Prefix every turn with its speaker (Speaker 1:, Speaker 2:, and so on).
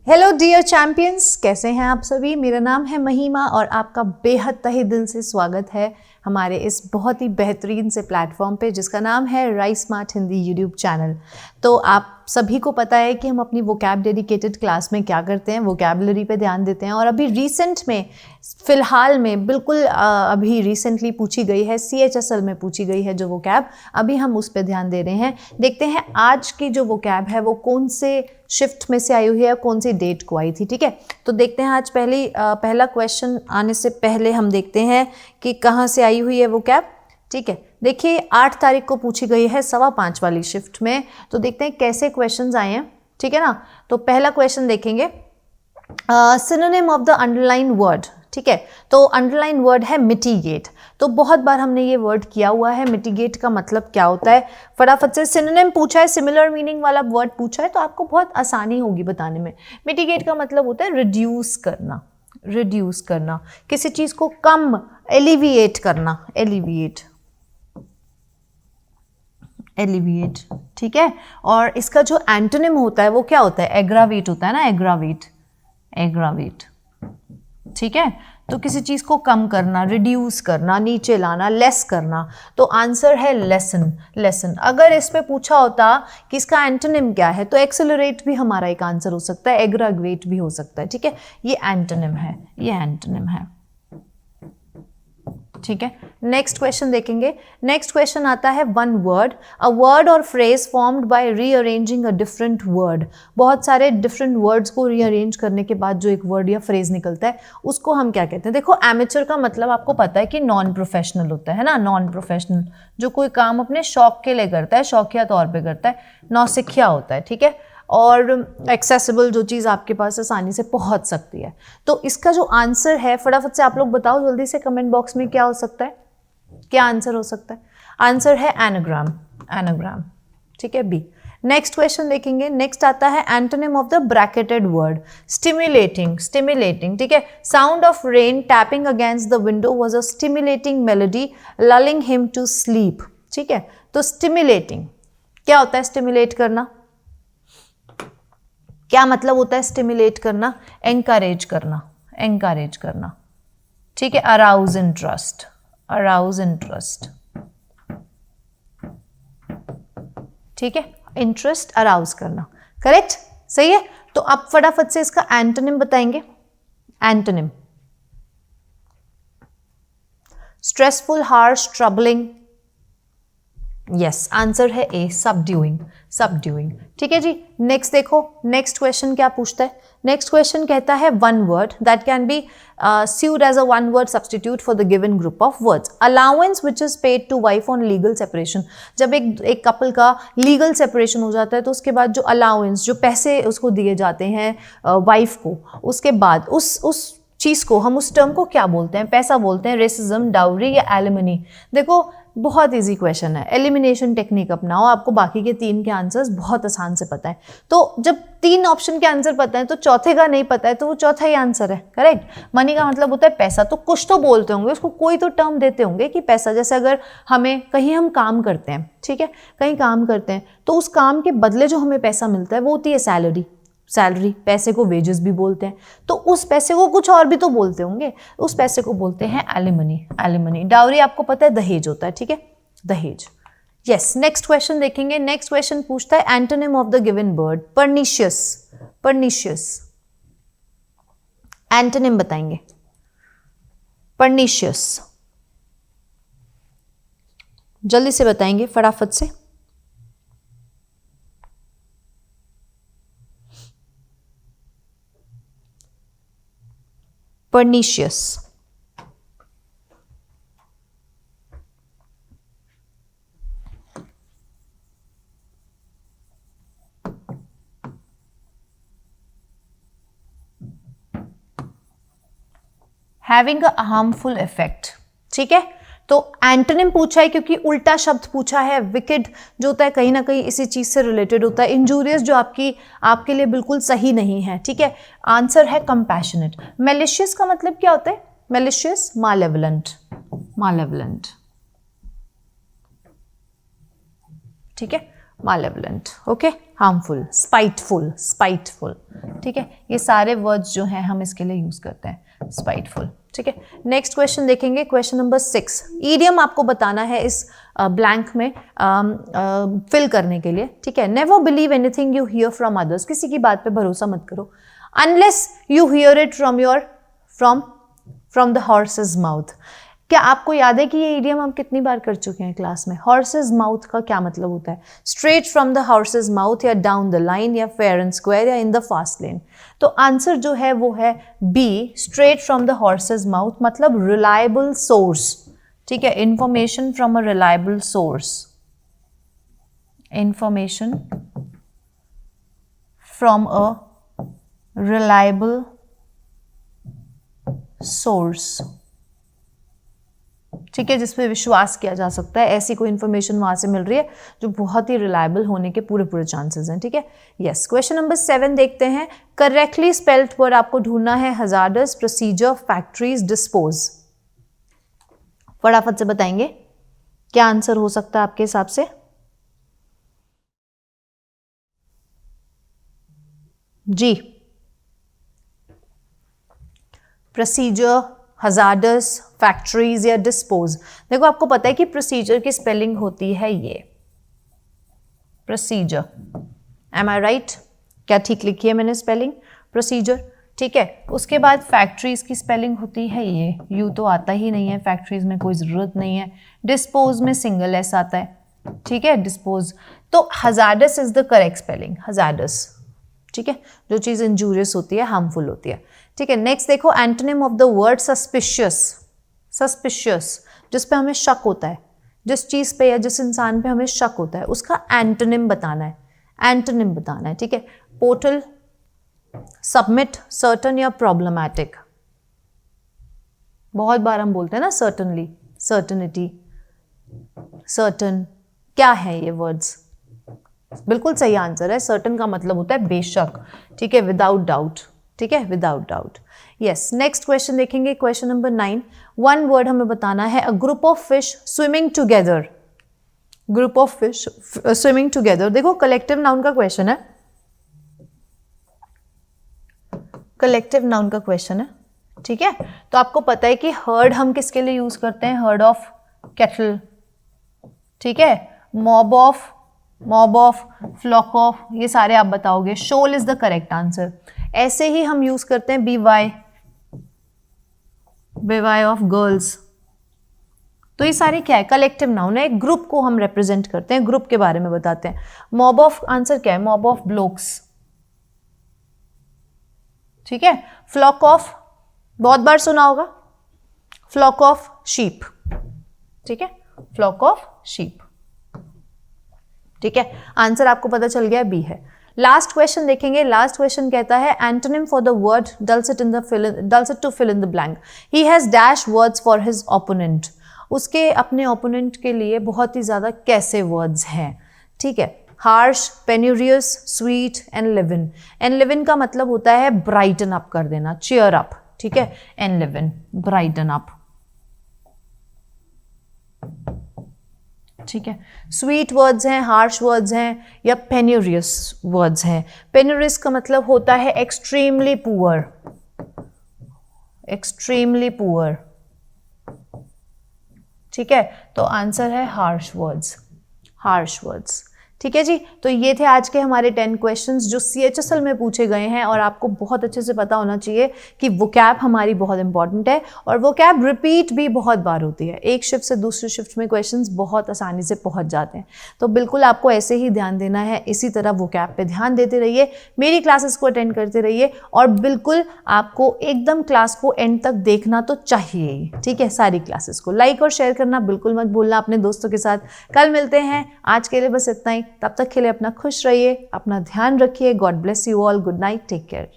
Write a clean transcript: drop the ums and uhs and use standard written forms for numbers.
Speaker 1: Hello dear champions, कैसे हैं आप सभी। मेरा नाम है महिमा और आपका बेहद तहे दिल से स्वागत है हमारे इस बहुत ही बेहतरीन से प्लेटफॉर्म पे जिसका नाम है rice smart Hindi YouTube channel. तो आप सभी को पता है कि हम अपनी वोकैब डेडिकेटेड क्लास में क्या करते हैं, वोकैबुलरी पे ध्यान देते हैं। और अभी रिसेंट में फ़िलहाल में बिल्कुल अभी रिसेंटली पूछी गई है, CHSL में पूछी गई है जो वोकैब, अभी हम उस पर ध्यान दे रहे हैं। देखते हैं आज की जो वोकैब है वो कौन से शिफ्ट में से आई हुई है, कौन सी डेट को आई थी। ठीक है, तो देखते हैं आज पहला क्वेश्चन आने से पहले हम देखते हैं कि कहाँ से आई हुई है वोकैब। ठीक है, देखिए 8 तारीख को पूछी गई है 5:15 वाली शिफ्ट में। तो देखते हैं कैसे क्वेश्चंस आए हैं। ठीक है ना, तो पहला क्वेश्चन देखेंगे, synonym of the underline word. ठीक है, तो अंडरलाइन वर्ड है मिटिगेट। तो बहुत बार हमने ये वर्ड किया हुआ है। मिटिगेट का मतलब क्या होता है, फटाफट से सिनोनिम पूछा है, सिमिलर मीनिंग वाला वर्ड पूछा है तो आपको बहुत आसानी होगी बताने में। मिटिगेट का मतलब होता है रिड्यूस करना, रिड्यूस करना, किसी चीज को कम, एलिविएट करना, एलिविएट, एलिविएट। ठीक है, और इसका जो एंटोनिम होता है वो क्या होता है, एग्रावेट होता है ना, एग्रावेट, एग्रावेट। ठीक है, तो किसी चीज को कम करना, रिड्यूस करना, नीचे लाना, लेस करना। तो आंसर है लेसन, लेसन। अगर इस पे पूछा होता कि इसका एंटोनिम क्या है तो एक्सेलरेट भी हमारा एक आंसर हो सकता है, एग्रावेट भी हो सकता है। ठीक है, ये एंटोनिम है, ये एंटोनिम है। ठीक है, नेक्स्ट क्वेश्चन देखेंगे। नेक्स्ट क्वेश्चन आता है वन वर्ड, अ वर्ड और phrase formed by rearranging a different word. बहुत सारे डिफरेंट वर्ड्स को रीअरेंज करने के बाद जो एक वर्ड या फ्रेज निकलता है उसको हम क्या कहते हैं। देखो, एमेचर का मतलब आपको पता है कि नॉन प्रोफेशनल होता है ना, नॉन प्रोफेशनल, जो कोई काम अपने शौक के लिए करता है, शौकिया तौर पे करता है, नौसिखिया होता है। ठीक है, और एक्सेसिबल, जो चीज़ आपके पास आसानी से पहुंच सकती है। तो इसका जो आंसर है, फटाफट से आप लोग बताओ जल्दी से कमेंट बॉक्स में, क्या हो सकता है, क्या आंसर हो सकता है। आंसर है एनाग्राम, एनाग्राम। ठीक है, बी। नेक्स्ट क्वेश्चन देखेंगे। नेक्स्ट आता है antonym of the bracketed word, stimulating, stimulating. ठीक है, sound of rain tapping against the window was a stimulating melody lulling him to sleep. ठीक है, तो स्टिमुलेटिंग क्या होता है, स्टिमुलेट करना, क्या मतलब होता है स्टिमुलेट करना, एनकरेज करना, एनकरेज करना। ठीक है, अराउज इंटरेस्ट, अराउज इंटरेस्ट। ठीक है, इंटरेस्ट अराउज करना, करेक्ट, सही है। तो आप फटाफट से इसका एंटोनिम बताएंगे। Antonym, stressful, harsh, troubling. Yes, answer है ए, सबड्यूइंग, सबड्यूइंग। ठीक है जी, नेक्स्ट देखो, नेक्स्ट क्वेश्चन क्या पूछता है। नेक्स्ट क्वेश्चन कहता है one word that can be sued as a one word substitute for the given group of words. Allowance which is paid to wife on legal separation. जब एक couple का legal separation हो जाता है तो उसके बाद जो अलाउंस, जो पैसे उसको दिए जाते हैं वाइफ को, उसके बाद उस चीज़ को, हम उस टर्म को क्या बोलते हैं, पैसा बोलते हैं, रेसिज्म, डाउरी या एलिमनी। देखो बहुत इजी क्वेश्चन है, एलिमिनेशन टेक्निक अपनाओ, आपको बाकी के 3 के आंसर्स बहुत आसान से पता है। तो जब 3 ऑप्शन के आंसर पता है तो चौथे का नहीं पता है तो वो चौथा ही आंसर है, करेक्ट। मनी का मतलब होता है पैसा, तो कुछ तो बोलते होंगे उसको, कोई तो टर्म देते होंगे कि पैसा। जैसे अगर हमें कहीं हम काम करते हैं, ठीक है, कहीं काम करते हैं तो उस काम के बदले जो हमें पैसा मिलता है वो होती है सैलरी, सैलरी। पैसे को वेजेस भी बोलते हैं, तो उस पैसे को कुछ और भी तो बोलते होंगे, उस पैसे को बोलते हैं एलिमनी, एलिमनी। डाउरी आपको पता है दहेज होता है, ठीक है, दहेज। यस, नेक्स्ट क्वेश्चन देखेंगे। नेक्स्ट क्वेश्चन पूछता है antonym of the given word, pernicious, pernicious. Antonym बताएंगे, परनिशियस, जल्दी से बताएंगे फटाफट से। Pernicious, having a harmful effect। ठीक है, तो एंटोनिम पूछा है क्योंकि उल्टा शब्द पूछा है। विकेड जो होता है कहीं ना कहीं इसी चीज से रिलेटेड होता है। इंजूरियस जो आपके लिए बिल्कुल सही नहीं है। ठीक है, आंसर है कंपैशनेट। मैलिशियस का मतलब क्या होता है, मैलिशियस, मालेवलेंट, मालेवलेंट। ठीक है, मालेवलेंट। ओके, हार्मफुल, स्पाइटफुल, स्पाइटफुल, ठीक है। ये सारे वर्ड्स जो हैं हम इसके लिए यूज करते हैं, स्पाइटफुल, ठीक है। नेक्स्ट क्वेश्चन देखेंगे, क्वेश्चन नंबर 6। ईडियम आपको बताना है इस ब्लैंक में फिल करने के लिए, ठीक है। Never believe anything you here from others, किसी की बात पे भरोसा मत करो, unless you here it from the horse's mouth. क्या आपको याद है कि ये ईडियम हम कितनी बार कर चुके हैं क्लास में? हॉर्सेस माउथ का क्या मतलब होता है? Straight from the horse's mouth, या डाउन द लाइन, या फेयर एंड स्क्वायर, या इन द फास्ट लेन। तो आंसर जो है वो है B, straight from the horse's mouth, मतलब रिलायबल सोर्स, ठीक है। Information from a reliable source, information from a reliable source, ठीक है, जिस पे विश्वास किया जा सकता है, ऐसी कोई इंफॉर्मेशन वहां से मिल रही है जो बहुत ही रिलायबल होने के पूरे चांसेस हैं, ठीक है। यस, क्वेश्चन नंबर 7 देखते हैं। करेक्टली स्पेल्ड वर्ड आपको ढूंढना है, हजार्डस, प्रोसीजर, फैक्ट्रीज, डिस्पोज। फटाफट से बताएंगे क्या आंसर हो सकता है आपके हिसाब से? जी, प्रोसीजर, हजार्डस, फैक्ट्रीज या डिस्पोज। देखो आपको पता है कि प्रोसीजर की स्पेलिंग होती है ये, प्रोसीजर, एम आई राइट? क्या ठीक लिखी है मैंने स्पेलिंग? प्रोसीजर, ठीक है। उसके बाद फैक्ट्रीज की स्पेलिंग होती है ये, यू तो आता ही नहीं है, फैक्ट्रीज में कोई ज़रूरत नहीं है। डिस्पोज में सिंगल एस आता है, ठीक है, डिस्पोज। तो hazardous is the correct spelling, hazardous, ठीक है, जो चीज़ इंजूरियस होती है, हार्मफुल होती है, ठीक है। नेक्स्ट देखो, antonym of the word suspicious, suspicious जिस पे हमें शक होता है, जिस चीज़ पे या जिस इंसान पे हमें शक होता है, उसका एंटोनिम बताना है, एंटोनिम बताना है, ठीक है। पोर्टल, सबमिट, सर्टन या प्रॉब्लमैटिक। बहुत बार हम बोलते हैं ना सर्टनली, सर्टनिटी, सर्टन, क्या है ये वर्ड्स? बिल्कुल सही आंसर है, सर्टन का मतलब होता है बेशक, ठीक है, विदाउट डाउट, ठीक है, without doubt. Yes, next question देखेंगे, क्वेश्चन नंबर 9। वन वर्ड हमें बताना है, a group of fish swimming together, group of fish swimming together. देखो कलेक्टिव नाउन का क्वेश्चन है, कलेक्टिव नाउन का क्वेश्चन है, ठीक है। तो आपको पता है कि हर्ड हम किसके लिए यूज करते हैं? हर्ड ऑफ कैटल, ठीक है। Mob of, mob of, flock of, ये सारे आप बताओगे। Shoal is the correct answer. ऐसे ही हम यूज करते हैं बीवाई, बीवाई ऑफ गर्ल्स। तो ये सारे क्या है? कलेक्टिव नाउन है, एक ग्रुप को हम रिप्रेजेंट करते हैं, ग्रुप के बारे में बताते हैं। मॉब ऑफ आंसर क्या है? मॉब ऑफ ब्लोक्स, ठीक है। फ्लॉक ऑफ बहुत बार सुना होगा, फ्लॉक ऑफ शीप, ठीक है, फ्लॉक ऑफ शीप, ठीक है। आंसर आपको पता चल गया, बी है। लास्ट क्वेश्चन देखेंगे, लास्ट क्वेश्चन कहता है antonym for the word dulcet to fill in the blank. He has dash words for his opponent. उसके अपने ओपोनेंट के लिए बहुत ही ज्यादा कैसे वर्ड्स हैं, ठीक है। Harsh, penurious, sweet, and living. And living का मतलब होता है ब्राइटन अप कर देना, चीयर अप, ठीक है। एंड लिविन, ब्राइटन अप, ठीक है। स्वीट वर्ड्स हैं, हार्श वर्ड्स हैं, या पेन्यूरियस वर्ड्स हैं। पेन्यूरियस का मतलब होता है एक्सट्रीमली पुअर, एक्सट्रीमली पुअर, ठीक है। तो आंसर है हार्श वर्ड्स, हार्श वर्ड्स, ठीक है जी। तो ये थे आज के हमारे 10 क्वेश्चंस जो CHSL में पूछे गए हैं, और आपको बहुत अच्छे से पता होना चाहिए कि वोकैब हमारी बहुत इंपॉर्टेंट है, और वोकैब रिपीट भी बहुत बार होती है। एक शिफ्ट से दूसरी शिफ्ट में क्वेश्चंस बहुत आसानी से पहुंच जाते हैं। तो बिल्कुल आपको ऐसे ही ध्यान देना है, इसी तरह वोकैब पे ध्यान देते रहिए, मेरी क्लासेस को अटेंड करते रहिए, और बिल्कुल आपको एकदम क्लास को एंड तक देखना तो चाहिए ही, ठीक है। सारी क्लासेस को लाइक और शेयर करना बिल्कुल मत भूलना अपने दोस्तों के साथ। कल मिलते हैं, आज के लिए बस इतना ही। तब तक के लिए अपना खुश रहिए, अपना ध्यान रखिए। God bless you all, good night, take care.